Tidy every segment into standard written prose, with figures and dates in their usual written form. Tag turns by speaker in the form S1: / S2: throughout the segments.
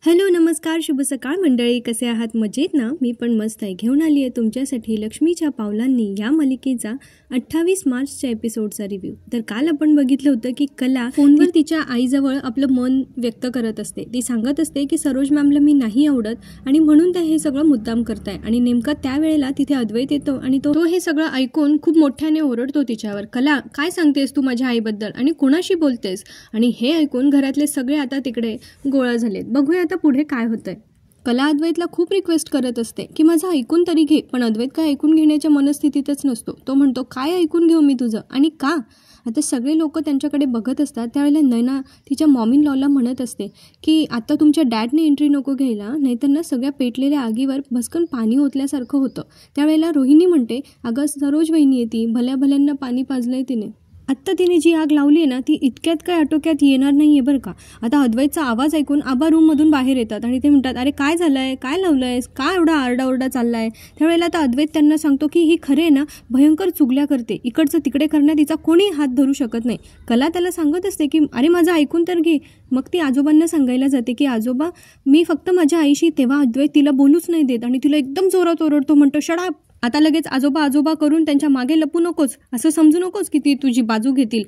S1: Hello नमस्कार शुभ सकाळ मंडळी, कसे आहात? मजेत ना? मी पण मस्त आहे. घेऊन आली आहे तुमच्यासाठी लक्ष्मीच्या पावलांनी या मालिकेचा 28 मार्चच्या एपिसोडचा रिव्ह्यू. तर काल आपण बघितलं होतं की कला फोनवर तिच्या आईजवळ आपलं मन व्यक्त करत असते. ती सांगत असते की सरोज मॅमला मी नाही आवडत आणि म्हणून त्या हे सगळं मुद्दाम करताय. आणि नेमका त्यावेळेला तिथे अद्वैत येतो आणि तो हे सगळं ऐकून खूप मोठ्याने ओरडतो तिच्यावर. कला, काय सांगतेस तू माझ्या आईबद्दल आणि कुणाशी बोलतेस? आणि हे ऐकून घरातले सगळे आता तिकडे गोळा झालेत. बघूया आता पुढे काय होतंय. कला अद्वैतला खूप रिक्वेस्ट करत असते की माझं ऐकून तरी घे, पण अद्वैत काय ऐकून घेण्याच्या मनस्थितीतच नसतो. तो म्हणतो काय ऐकून घेऊ मी तुझं आणि का? आता सगळे लोक त्यांच्याकडे बघत असतात. त्यावेळेला नैना तिच्या मॉमिन लॉला म्हणत असते की आता तुमच्या डॅडने एंट्री नको घ्यायला, नाहीतर ना सगळ्या पेटलेल्या आगीवर भस्कन पाणी ओतल्यासारखं होतं. त्यावेळेला रोहिणी म्हणते अगं सरोज वहिनी येते, भल्या भल्यांना पाणी पाजलंय तिने. आत्ता तिने जी आग लावली आहे ना ती इतक्यात काय आटोक्यात येणार नाही आहे बरं का. आता अद्वैतचा आवाज ऐकून आबा रूममधून बाहेर येतात आणि ते म्हणतात अरे काय झालंय, काय लावलंयस, काय एवढा आरडाओरडा चाललाय? त्यावेळेला आता अद्वैत त्यांना सांगतो की ही खरे ना भयंकर चुगल्या करते, इकडचं तिकडे करण्यात तिचा कोणी हात धरू शकत नाही. कला त्याला सांगत असते की अरे माझं ऐकून तर घे. मग ती आजोबांना सांगायला जाते की आजोबा मी फक्त माझ्या आईशी. तेव्हा अद्वैत तिला बोलूच नाही देत आणि तिला एकदम जोरात ओरडतो, म्हणतो शडाप. आता लगेच आजोबा आजोबा करून त्यांच्या मागे लपू नकोस, असं समजू नकोस की ती तुझी बाजू घेतील.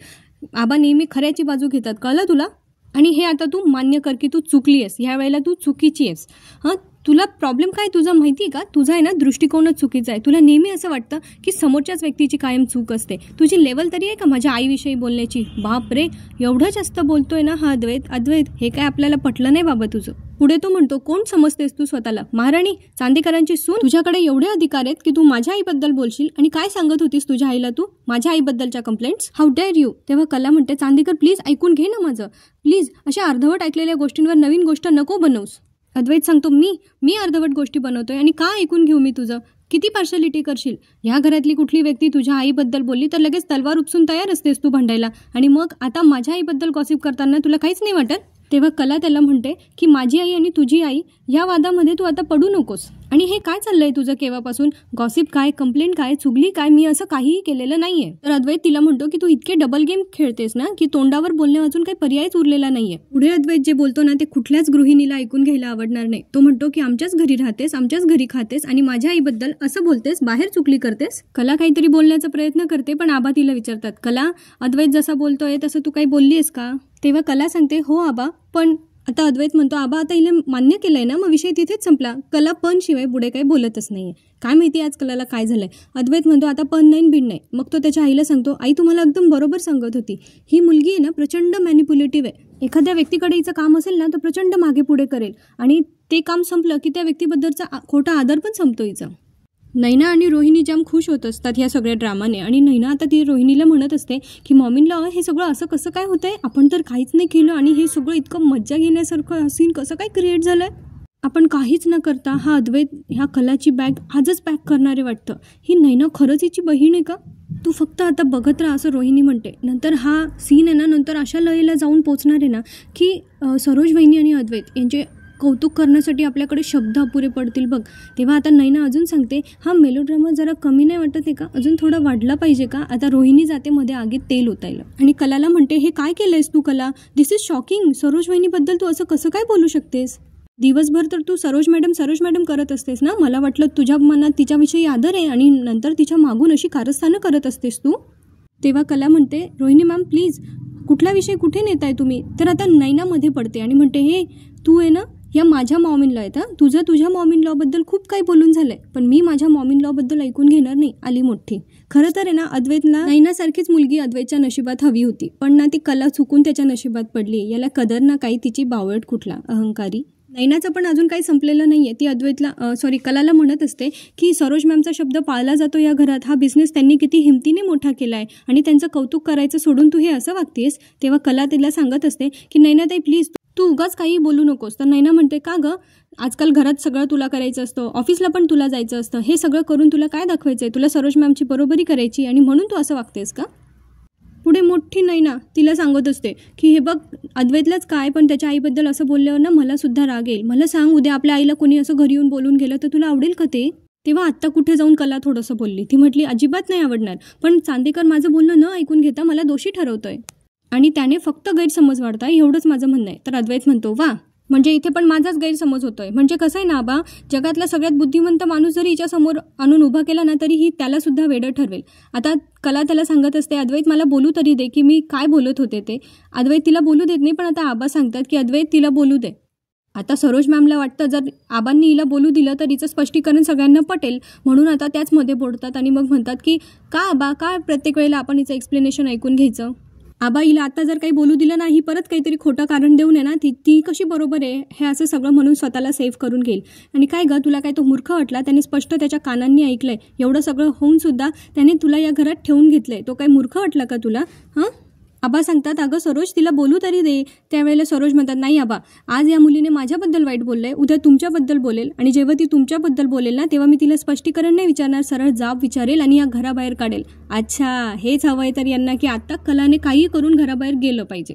S1: आबा नेहमी खऱ्याची बाजू घेतात, कळलं तुला? आणि हे आता तू मान्य कर की तू चुकली आहेस, ह्या वेळेला तू चुकीची आहेस. हां, तुला प्रॉब्लेम काय तुझा माहिती आहे का? तुझा आहे ना दृष्टिकोनच चुकीचा आहे. तुला नेहमी असं वाटतं की समोरच्याच व्यक्तीची कायम चूक असते. तुझी लेवल तरी आहे का माझ्या आईविषयी बोलण्याची? बाप रे, एवढं जास्त बोलतोय ना हा अद्वैत, हे काय आपल्याला पटलं नाही बाबा तुझं. पुढे तो म्हणतो कोण समजतेस तू स्वतःला? महाराणी, चांदेकरांची सून? तुझ्याकडे एवढे अधिकार आहेत की तू माझ्या आईबद्दल बोलशील. आणि काय सांगत होतीस तुझ्या आईला तू? माझ्या आईबद्दलच्या कंप्लेंट्स? How dare you. तेव्हा कला म्हणते चांदेकर प्लीज ऐकून घे ना माझं, प्लीज. अशा अर्धवट ऐकलेल्या गोष्टींवर नवीन गोष्ट नको बनवूस. अद्वैत सांगतो मी अर्धवट गोष्टी बनवतोय आणि का ऐकून घेऊ मी तुझं? किती पार्शलिटी करशील? ह्या घरातली कुठली व्यक्ती तुझ्या आईबद्दल बोलली तर लगेच तलवार उपसून तयार असतेस तू भांडायला. आणि मग आता माझ्या आईबद्दल गॉसिप करताना तुला काहीच नाही वाटत? तेव्हा कला त्याला म्हणते की माझी आई आणि तुझी आई या वादामध्ये तू आता पडू नकोस. आणि हे काय चाललंय तुझं केव्हापासून? गॉसिप काय, कंप्लेंट काय, चुगली काय? मी असं काहीही केलेलं नाहीये. तर अद्वैत तिला म्हणतो की तू इतके डबल गेम खेळतेस ना की तोंडावर बोलण्या वाचून काही पर्यायच उरलेला नाहीये. पुढे अद्वैत जे बोलतो ना ते कुठल्याच गृहिणीला ऐकून घ्यायला आवडणार नाही. तो म्हणतो की आमच्याच घरी राहतेस, आमच्याच घरी खातेस आणि माझ्या आईबद्दल असं बोलतेस, बाहेर चुगली करतेस. कला काहीतरी बोलण्याचा प्रयत्न करते पण आबा तिला विचारतात कला अद्वैत जसा बोलतोय तसं तू काही बोललीस का? तेव्हा कला सांगते हो आबा, पण आता अद्वैत म्हणतो आबा आता हिला मान्य केलंय ना, मग विषय तिथेच संपला. कला पण शिवाय पुढे काही बोलतच नाहीये. काय माहिती आज कलाला काय झालंय. अद्वैत म्हणतो आता पण नाही बिन नाही. मग तो त्याच्या आईला सांगतो आई तुम्हाला एकदम बरोबर सांगत होती, ही मुलगी आहे ना प्रचंड मॅनिप्युलेटिव्ह आहे. एखाद्या व्यक्तीकडे हिचं काम असेल ना तर प्रचंड मागे पुढे करेल आणि ते काम संपलं की त्या व्यक्तीबद्दलचा खोटा आदर पण संपतो हिचा. नैना आणि रोहिणी जाम खुश होत असतात ह्या सगळ्या ड्रामाने. आणि नैना आता ती रोहिणीला म्हणत असते की मॉमीनला हे सगळं असं कसं काय होतंय? आपण तर काहीच नाही केलं आणि हे सगळं इतकं मज्जा घेण्यासारखं सीन कसं काय क्रिएट झालंय? आपण काहीच न करता हा अद्वैत ह्या कलाची बॅग आजच पॅक करणारे वाटतं. ही नैना खरंच हिची बहीण आहे का? तू फक्त आता बघत राहा असं रोहिणी म्हणते. नंतर हा सीन आहे ना नंतर अशा लयला जाऊन पोचणार आहे ना की सरोज वहिनी आणि अद्वैत यांचे कौतुक करण्यासाठी आपल्याकडे शब्द अपुरे पडतील बघ. तेव्हा आता नैना अजून सांगते हा मेलोड्रामा जरा कमी नाही वाटत आहे का? अजून थोडा वाढला पाहिजे का? आता रोहिणी जाते मध्ये आगीत तेल ओतायला आणि कलाला म्हणते हे काय केलंयस तू कला? दिस इज शॉकिंग. सरोज वहिनीबद्दल तू असं कसं काय बोलू शकतेस? दिवसभर तर तू सरोज मॅडम करत असतेस ना. मला वाटलं तुझ्या मनात तिच्याविषयी आदर आहे आणि नंतर तिच्या मागून अशी कारस्थानं करत असतेस तू. तेव्हा कला म्हणते रोहिणी मॅम प्लीज, कुठला विषय कुठे नेताय तुम्ही? तर आता नैना मध्ये पडते आणि म्हणते हे तू आहे ना या माझ्या मॉम इन लॉ आहेत. तुझ्या मॉम इन लॉबद्दल खूप काही बोलून झालंय, पण मी माझ्या मॉम इन लॉबद्दल ऐकून घेणार नाही. आली मोठी. खरं तर आहे ना अद्वैतला नैनासारखीच मुलगी अद्वैतच्या नशिबात हवी होती, पण ना ती कला चुकून त्याच्या नशिबात पडली. याला कदर ना काही तिची बावळट कुठला अहंकारी. नैनाचं पण अजून काही संपलेलं नाहीये. ती कलाला म्हणत असते की सरोज मॅमचा शब्द पाळला जातो या घरात. हा बिझनेस त्यांनी किती हिमतीने मोठा केलाय आणि त्यांचं कौतुक करायचं सोडून तू हे असं वागतेस. तेव्हा कला तिला सांगत असते की नैनाताई प्लीज तू उगाच काही बोलू नकोस. तर नैना म्हणते का गं, आजकाल घरात सगळं तुला करायचं असतं, ऑफिसला पण तुला जायचं असतं, हे सगळं करून तुला काय दाखवायचंय? तुला सरोज मॅमची बरोबरी करायची आणि म्हणून तू असं वागतेस का? पुढे मोठी नैना तिला सांगत असते की हे बघ अद्वैतलाच काय, पण त्याच्या आईबद्दल असं बोलल्यावर ना मला सुद्धा राग येईल. मला सांग उद्या आपल्या आईला कोणी असं घरी येऊन बोलून गेलं तर तुला आवडेल का ते? तेव्हा आत्ता कुठे जाऊन कला थोडंसं बोलली. ती म्हटली अजिबात नाही आवडणार, पण चांदेकर माझं बोलणं न ऐकून घेता मला दोषी ठरवतोय आणि त्याने फक्त गैरसमज वाढताय एवढंच माझं म्हणणं आहे. तर अद्वैत म्हणतो वा म्हणजे इथे पण माझाच गैरसमज होतोय. म्हणजे कसं आहे ना आबा, जगातला सगळ्यात बुद्धिमंत माणूस जरी हिच्या समोर आणून उभा केला ना तरी ही त्याला सुद्धा वेडं ठरवेल. आता कला त्याला सांगत असते, अद्वैत मला बोलू तरी दे की मी काय बोलत होते ते. अद्वैत तिला बोलू देत नाही, पण आता आबा सांगतात की अद्वैत तिला बोलू दे. आता सरोज मॅमला वाटतं जर आबांनी हिला बोलू दिलं तर हिचं स्पष्टीकरण सगळ्यांना पटेल, म्हणून आता त्याच मध्ये बोलतात आणि मग म्हणतात की का आबा, का प्रत्येक वेळेला आपण हिचं एक्सप्लेनेशन ऐकून घ्यायचं. आबा हिला आता जर काही बोलू दिलं नाही, परत काहीतरी खोटं कारण देऊन आहे ना ती कशी बरोबर आहे हे असं सगळं म्हणून स्वतःला सेव्ह करून घेईल. आणि काय ग, तुला काय तो मूर्ख वाटला? त्याने स्पष्ट त्याच्या कानांनी ऐकलंय. एवढं सगळं होऊन सुद्धा त्याने तुला या घरात ठेवून घेतलंय. तो काय मूर्ख वाटला का तुला? हां, आबा सांगतात अगं सरोज तिला बोलू तरी दे. त्यावेळेला सरोज म्हणतात नाही आबा, आज या मुलीने माझ्याबद्दल वाईट बोललंय, उद्या तुमच्याबद्दल बोलेल आणि जेव्हा ती तुमच्याबद्दल बोलेल ना तेव्हा मी तिला स्पष्टीकरण नाही विचारणार, सरळ जाब विचारेल आणि या घराबाहेर काढेल. अच्छा, हेच हवंय तर यांना की आता कलाने काही करून घराबाहेर गेलं पाहिजे.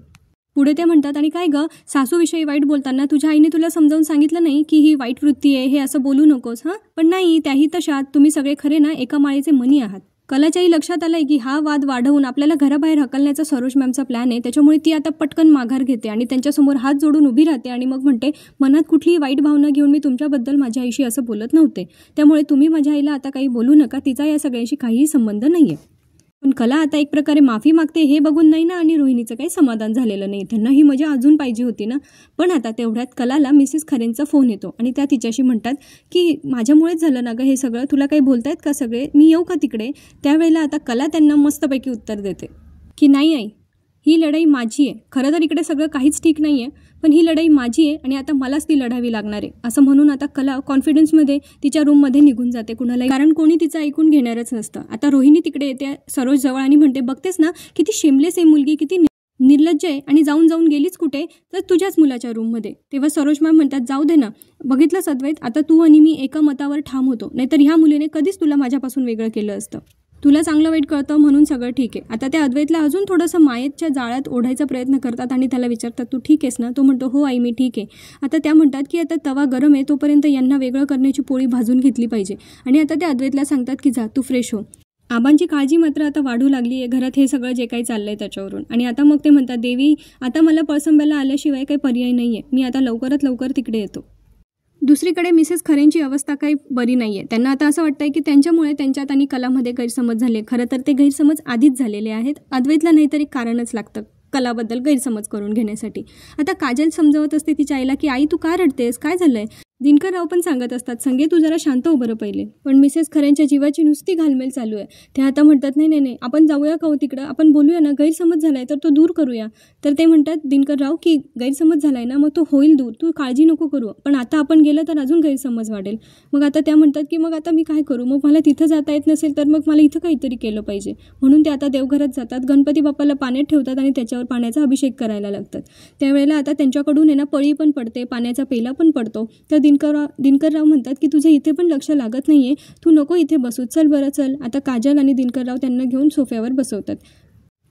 S1: पुढे ते म्हणतात आणि काय ग, सासूविषयी वाईट बोलताना तुझ्या आईने तुला समजावून सांगितलं नाही की ही वाईट वृत्ती आहे, हे असं बोलू नकोस. हां, पण नाही, त्याही तशात तुम्ही सगळे खरे ना एका माळेचे मणी आहात. कलाच्याही लक्षात आलंय की हा वाद वाढवून आपल्याला घराबाहेर हकलण्याचा सरोज मॅमचा प्लॅन आहे. त्याच्यामुळे ती आता पटकन माघार घेते आणि त्यांच्यासमोर हात जोडून उभी राहते आणि मग म्हणते, मनात कुठलीही वाईट भावना घेऊन मी तुमच्याबद्दल माझ्या आईशी असं बोलत नव्हते, त्यामुळे तुम्ही माझ्या आईला आता काही बोलू नका, तिचा या सगळ्यांशी काहीही संबंध नाहीये. पण कला आता एक प्रकारे माफी मागते हे बघून नाही ना, आणि रोहिणीचं काही समाधान झालेलं नाही. त्यांना ही मजा अजून पाहिजे होती ना. पण आता तेवढ्यात कलाला मिसेस खरेंचा फोन येतो आणि त्या तिच्याशी म्हणतात की माझ्यामुळेच झालं ना गं हे सगळं, तुला काही बोलतायत का सगळे, मी येऊ का तिकडे? त्यावेळेला आता कला त्यांना मस्तपैकी उत्तर देते की नाही आई, ही लढाई माझी आहे. खरं तर इकडे सगळं काहीच ठीक नाही आहे, पण ही लढाई माझी आहे आणि आता मलाच ती लढावी लागणार आहे. असं म्हणून आता कला कॉन्फिडन्समध्ये तिच्या रूममध्ये निघून जाते कुणालाही, कारण कोणी तिचं ऐकून घेणारच नसतं. आता रोहिणी तिकडे येते सरोज जवळ आणि म्हणते, बघतेस ना किती शेमलेस आहे मुलगी, किती निर्लज्ज आहे, आणि जाऊन जाऊन गेलीच कुठे, तर तुझ्याच मुलाच्या रूममध्ये. तेव्हा सरोज मॅम म्हणतात, जाऊ दे ना, बघितलंस अद्वैत, आता तू आणि मी एका मतावर ठाम होतो, नाहीतर ह्या मुलीने कधीच तुला माझ्यापासून वेगळं केलं असतं. तुला चांगलं वाईट कळतं म्हणून सगळं ठीक आहे. आता त्या अद्वैतला अजून थोडंसं मायेच्या जाळ्यात ओढायचा प्रयत्न करतात आणि त्याला विचारतात, तू ठीक आहेस ना? तो म्हणतो, हो आई मी ठीक आहे. आता त्या म्हणतात की आता तवा गरम आहे, तोपर्यंत यांना वेगळं करण्याची पोळी भाजून घेतली पाहिजे. आणि आता त्या अद्वैतला सांगतात की जा तू फ्रेश हो. आबांची काळजी मात्र आता वाढू लागली आहे घरात हे सगळं जे काही चाललंय त्याच्यावरून. आणि आता मग ते म्हणतात, देवी आता मला पळसंब्याला आल्याशिवाय काही पर्याय नाही आहे, मी आता लवकरात लवकर तिकडे येतो. दुसरीकडे मिसेस खरेंची अवस्था काही बरी नाही आहे. त्यांना आता असं वाटतंय की त्यांच्यामुळे त्यांच्यात आणि कलामध्ये गैरसमज झाले. खरं तर ते गैरसमज आधीच झालेले आहेत. अद्वैतला नाहीतरी कारणच लागतं कलाबद्दल गैरसमज करून घेण्यासाठी. आता काजल समजवत असते तिच्या आईला की आई तू का रडतेस, काय झालंय? दिनकरराव पण सांगत असतात, संगे तू जरा शांत हो बरं पहिले. पण मिसेस खरेंच्या जीवाची नुसती घालमेल चालू आहे. ते आता म्हणतात, नाही आपण जाऊया का हो तिकडं, आपण बोलूया ना, गैरसमज झालाय तर तो दूर करूया. तर ते म्हणतात दिनकरराव की गैरसमज झालाय ना, मग तो होईल दूर, तू काळजी नको करू, पण आता आपण गेलं तर अजून गैरसमज वाढेल. मग आता त्या म्हणतात की मग आता मी काय करू, मग मला तिथं जाता येत नसेल तर मग मला इथं काहीतरी केलं पाहिजे. म्हणून ते आता देवघरात जातात, गणपती बाप्पाला पाण्यात ठेवतात आणि त्याच्यावर पाण्याचा अभिषेक करायला लागतात. त्यावेळेला आता त्यांच्याकडून आहे ना पळी पण पडते, पाण्याचा पेला पण पडतो. तर दिनकरराव म्हणतात की तुझं इथे पण लक्ष लागत नाहीये, तू नको इथे बसू, चल बरं चल. आता काजल आणि दिनकरराव त्यांना घेऊन सोफ्यावर बसवतात.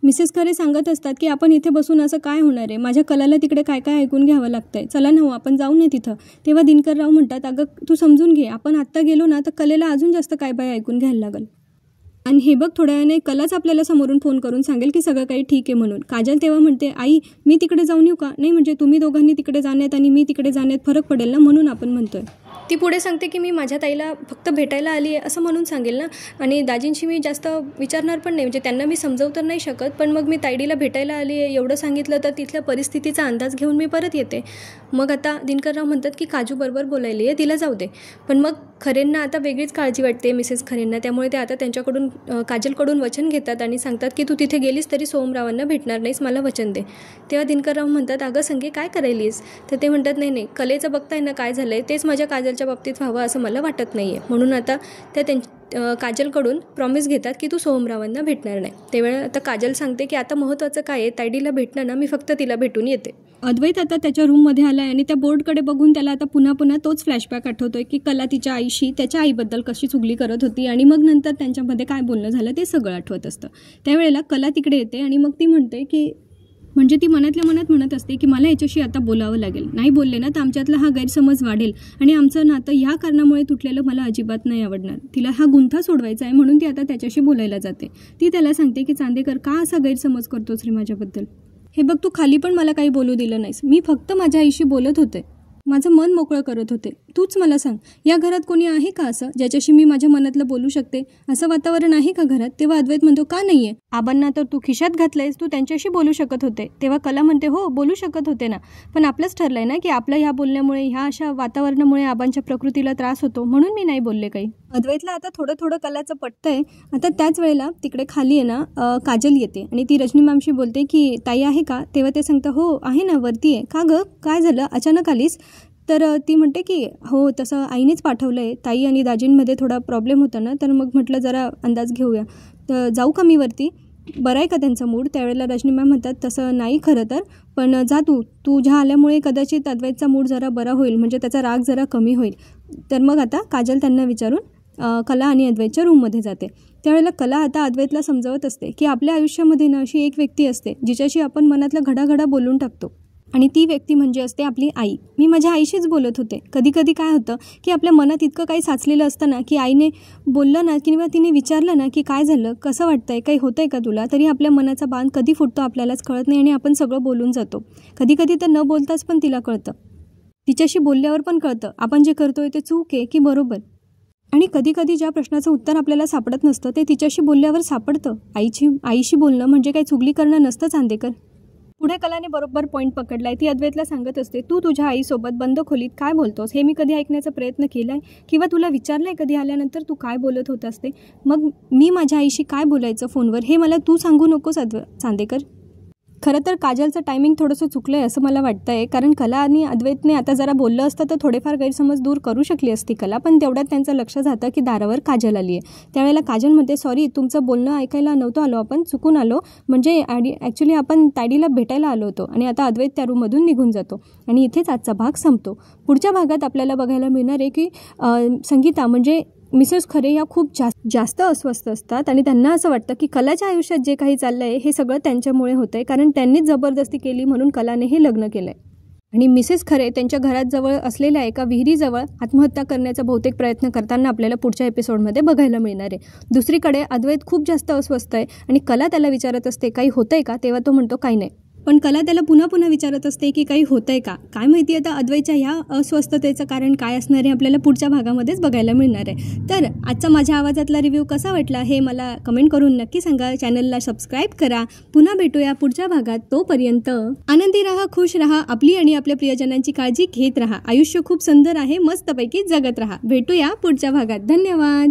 S1: मिसेस खरे सांगत असतात की आपण इथे बसून असं काय होणार आहे, माझ्या कलाला तिकडे काय काय ऐकून घ्यावं लागतंय, चला ना हो आपण जाऊ नये तिथं. तेव्हा दिनकरराव म्हणतात, अगं तू समजून घे, आपण आत्ता गेलो ना तर कलेला अजून जास्त काय काय ऐकून घ्यायला लागल. आणि हे बघ थोड्या वेळाने कलाच आपल्याला समोरून फोन करून सांगेल की सगळं काही ठीक आहे म्हणून. काजल तेव्हा म्हणते, आई मी तिकडे जाऊन येऊ का? नाही म्हणजे तुम्ही दोघांनी तिकडे जाण्यात आणि मी तिकडे जाण्यात फरक पडेल ना, म्हणून आपण म्हणतोय. ती पुढे सांगते की मी माझ्या ताईला फक्त भेटायला आली आहे असं म्हणून सांगेल ना, आणि दाजींशी मी जास्त विचारणार पण नाही, म्हणजे त्यांना मी समजावू तर नाही शकत, पण मग मी ताईडीला भेटायला आली आहे एवढं सांगितलं तर तिथल्या परिस्थितीचा अंदाज घेऊन मी परत येते. मग आता दिनकरराव म्हणतात की काजू बरोबर बोलायली आहे, तिला जाऊ दे. पण मग खरेंना आता वेगळीच काळजी वाटते मिसेस खरेंना, त्यामुळे ते आता त्यांच्याकडून काजलकडून वचन घेतात आणि सांगतात की तू तिथे गेलीस तरी सोमरावांना भेटणार नाहीस, मला वचन दे. तेव्हा दिनकरराव म्हणतात, अगं संगे काय करायलीस? तर ते म्हणतात, नाही कलेचं बघताय ना काय झालंय, तेच माझ्या काजलच्या बाबतीत व्हावं असं मला वाटत नाही आहे. म्हणून आता त्या काजलकडून प्रॉमिस घेतात की तू सोमरावांना भेटणार नाही. त्यावेळेला आता काजल सांगते की आता महत्त्वाचं काय आहे, तायडीला भेटणं ना, मी फक्त तिला भेटून येते. अद्वैत आता त्याच्या रूममध्ये आलाय आणि त्या बोर्डकडे बघून त्याला आता पुन्हा तोच फ्लॅशबॅक आठवतोय की कला तिच्या आईशी त्याच्या आईबद्दल कशी चुगली करत होती आणि मग नंतर त्यांच्यामध्ये काय बोलणं झालं ते सगळं आठवत असतं. त्यावेळेला कला तिकडे येते आणि मग ती म्हणते की म्हणजे ती मनातल्या मनात म्हणत असते की मला याच्याशी आता बोलावं लागेल, नाही बोलले ना तर आमच्यातला हा गैरसमज वाढेल आणि आमचं नातं ह्या कारणामुळे तुटलेलं मला अजिबात नाही आवडणार. तिला हा गुंथा सोडवायचा आहे म्हणून ती आता त्याच्याशी बोलायला जाते. ती त्याला सांगते की चांदेकर का असा गैरसमज करतोस रे माझ्याबद्दल. हे बघ, तू खाली पण मला काही बोलू दिलं नाहीस. मी फक्त माझ्या आईशी बोलत होते, माझं मन मोकळं करत होते. तूच मला सांग, या घरात कोणी आहे का असं ज्याच्याशी मी माझ्या मनातलं बोलू शकते? असं वातावरण आहे का घरात? तेव्हा अद्वैत म्हणतो, का नाहीये? आबांना तर तू खिशात घातलंयस, तू त्यांच्याशी बोलू शकत होते. तेव्हा कला म्हणते, हो बोलू शकत होते ना, पण आपलंच ठरलंय ना की आपल्या ह्या बोलण्यामुळे, ह्या अशा वातावरणामुळे आबांच्या प्रकृतीला त्रास होतो, म्हणून मी नाही बोलले काही. अद्वैतला आता थोडं थोडं कलाचं पटतंय. आता त्याच वेळेला तिकडे खाली आहे ना काजल येते आणि ती रजनी मॅमशी बोलते की ताई आहे का? तेव्हा ते सांगतं, हो आहे ना, वरती आहे. का गं, काय झालं, अचानक आलीस? तर ती म्हणते की हो, तसं आईनेच पाठवलं आहे. ताई आणि दाजींमध्ये थोडा प्रॉब्लेम होता ना, तर मग म्हटलं जरा अंदाज घेऊया. तर जाऊ का मी वरती? बरं आहे का त्यांचा मूड? त्यावेळेला रजनी मॅम म्हणतात, तसं नाही खरं तर, पण जा तुझ्या आल्यामुळे कदाचित अद्वैतचा मूड जरा बरा होईल, म्हणजे त्याचा राग जरा कमी होईल. तर मग आता काजल त्यांना विचारून कला आणि अद्वैतच्या रूममध्ये जाते. त्यावेळेला कला आता अद्वैतला समजावत असते की आपल्या आयुष्यामध्ये ना अशी एक व्यक्ती असते जिच्याशी आपण मनातलं घडाघडा बोलून टाकतो, आणि ती व्यक्ती म्हणजे असते आपली आई. मी माझ्या आईशीच बोलत होते. कधी कधी काय होतं की आपल्या मनात इतकं काही साचलेलं असतं ना की आईने बोललं ना किंवा तिने विचारलं ना की काय झालं, कसं वाटतंय, काही होतंय का तुला, तरी आपल्या मनाचा बांध कधी फुटतो आपल्यालाच कळत नाही आणि आपण सगळं बोलून जातो. कधी कधी तर न बोलताच पण तिला कळतं, तिच्याशी बोलल्यावर पण कळतं आपण जे करतोय ते चूक आहे की बरोबर. आणि कधी कधी ज्या प्रश्नाचं उत्तर आपल्याला सापडत नसतं ते तिच्याशी बोलल्यावर सापडतं. आईशी बोलणं म्हणजे काही चुगली करणं नसतं चांदेकर. पुढे कलाने बरोबर पॉईंट पकडलाय. ती अद्वैतला सांगत असते, तू तुझ्या आईसोबत बंद खोलीत काय बोलतोस हे मी कधी ऐकण्याचा प्रयत्न केलाय किंवा तुला विचारलंय कधी आल्यानंतर तू काय बोलत होत असते? मग मी माझ्या आईशी काय बोलायचं फोनवर हे मला तू सांगू नकोस चांदेकर. खरं तर काजलचं टायमिंग थोडंसं चुकलं आहे असं मला वाटतं आहे, कारण कला आणि अद्वैतने आता जरा बोललं असतं तर थोडेफार गैरसमज दूर करू शकली असती कला. पण तेवढ्यात त्यांचं लक्ष जातं की दारावर काजल आली आहे. त्यावेळेला काजल म्हणते, सॉरी, तुमचं बोलणं ऐकायला नव्हतं आलो, आपण चुकून आलो, म्हणजे ॲक्च्युली आपण ताईडीला भेटायला आलो होतो. आणि आता अद्वैत त्या रूममधून निघून जातो आणि इथेच आजचा भाग संपतो. पुढच्या भागात आपल्याला बघायला मिळणार आहे की संगीता म्हणजे मिसेस खरे ह्या खूप जास्त अस्वस्थ असतात आणि त्यांना असं वाटतं की कलाच्या आयुष्यात जे काही चाललं आहे हे सगळं त्यांच्यामुळे होतं आहे, कारण त्यांनीच जबरदस्ती केली म्हणून कलाने हे लग्न केलं आहे. आणि मिसेस खरे त्यांच्या घरात जवळ असलेल्या एका विहिरीजवळ आत्महत्या करण्याचा बहुतेक प्रयत्न करताना आपल्याला पुढच्या एपिसोडमध्ये बघायला मिळणार आहे. दुसरीकडे अद्वैत खूप जास्त अस्वस्थ आहे आणि कला त्याला विचारत असते काही होतंय का, तेव्हा तो म्हणतो काही नाही. पण कला त्याला पुन्हा पुन्हा विचारत असते की काही होतंय का. काय माहिती आता अद्वैतच्या ह्या अस्वस्थतेचं कारण काय असणार आहे आपल्याला पुढच्या भागामध्येच बघायला मिळणार आहे. तर आजचा माझ्या आवाजातला रिव्ह्यू कसा वाटला हे मला कमेंट करून नक्की सांगा. चॅनलला सबस्क्राईब करा. पुन्हा भेटूया पुढच्या भागात. तोपर्यंत आनंदी राहा, खुश राहा, आपली आणि आपल्या प्रियजनांची काळजी घेत राहा. आयुष्य खूप सुंदर आहे, मस्तपैकी जगत राहा. भेटूया पुढच्या भागात. धन्यवाद.